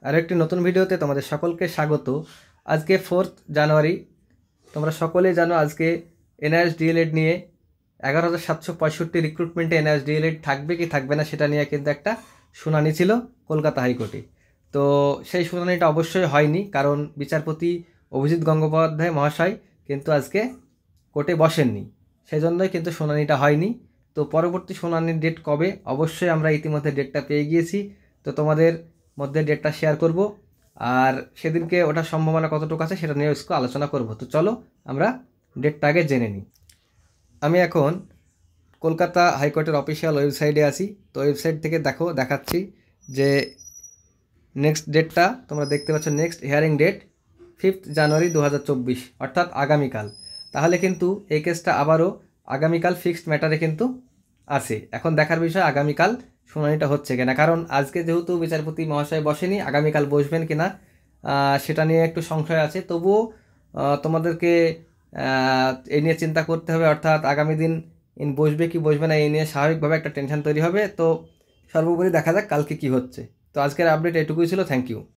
আর একটি নতুন ভিডিওতে তোমাদের সকলকে স্বাগত। আজকে 4 জানুয়ারি। তোমরা সকলেই জানো আজকে এনআইএস ডিএলএড নিয়ে 11,765 রিক্রুটমেন্টে এনআইএস ডিএলএড থাকবে কি থাকবে না সেটা নিয়ে কিন্তু একটা শুনানি ছিল কলকাতা হাইকোর্টে। তো সেই শুনানিটা অবশ্যই হয়নি, কারণ বিচারপতি অভিজিৎ গঙ্গোপাধ্যায় মহাশয় কিন্তু আজকে কোর্টে বসেননি, সেই জন্যই কিন্তু শুনানিটা হয়নি। তো পরবর্তী শুনানির ডেট কবে, অবশ্যই আমরা ইতিমধ্যে ডেটটা পেয়ে গিয়েছি। তো তোমাদের মধ্যে ডেটটা শেয়ার করব, আর সেদিনকে ওটার সম্ভাবনা কতটুকু আছে সেটা নিয়ে একটু আলোচনা করব। তো চলো আমরা ডেটটা আগে জেনে নিই। আমি এখন কলকাতা হাইকোর্টের অফিসিয়াল ওয়েবসাইটে আছি। তো ওয়েবসাইট থেকে দেখাচ্ছি যে নেক্সট ডেটটা তোমরা দেখতে পাচ্ছ, নেক্সট হিয়ারিং ডেট 5 জানুয়ারি 2024, অর্থাৎ আগামীকাল। তাহলে কিন্তু এই কেসটা আবারও আগামীকাল ফিক্সড ম্যাটারে কিন্তু আছে। এখন দেখার বিষয় আগামীকাল শুনানিটা হচ্ছে কিনা, কারণ আজকে যেহেতু বিচারপতি মহাশয় বসেনি, আগামীকাল বসবেন কিনা সেটা নিয়ে একটু সংশয় আছে। তবুও তোমাদেরকে এই নিয়ে চিন্তা করতে হবে, অর্থাৎ আগামী দিন বসবে কি বসবে না এই নিয়ে স্বাভাবিকভাবে একটা টেনশন তৈরি হবে। তো সর্বোপরি দেখা যাক কালকে কি হচ্ছে। তো আজকের আপডেট এটুকুই ছিল। Thank you.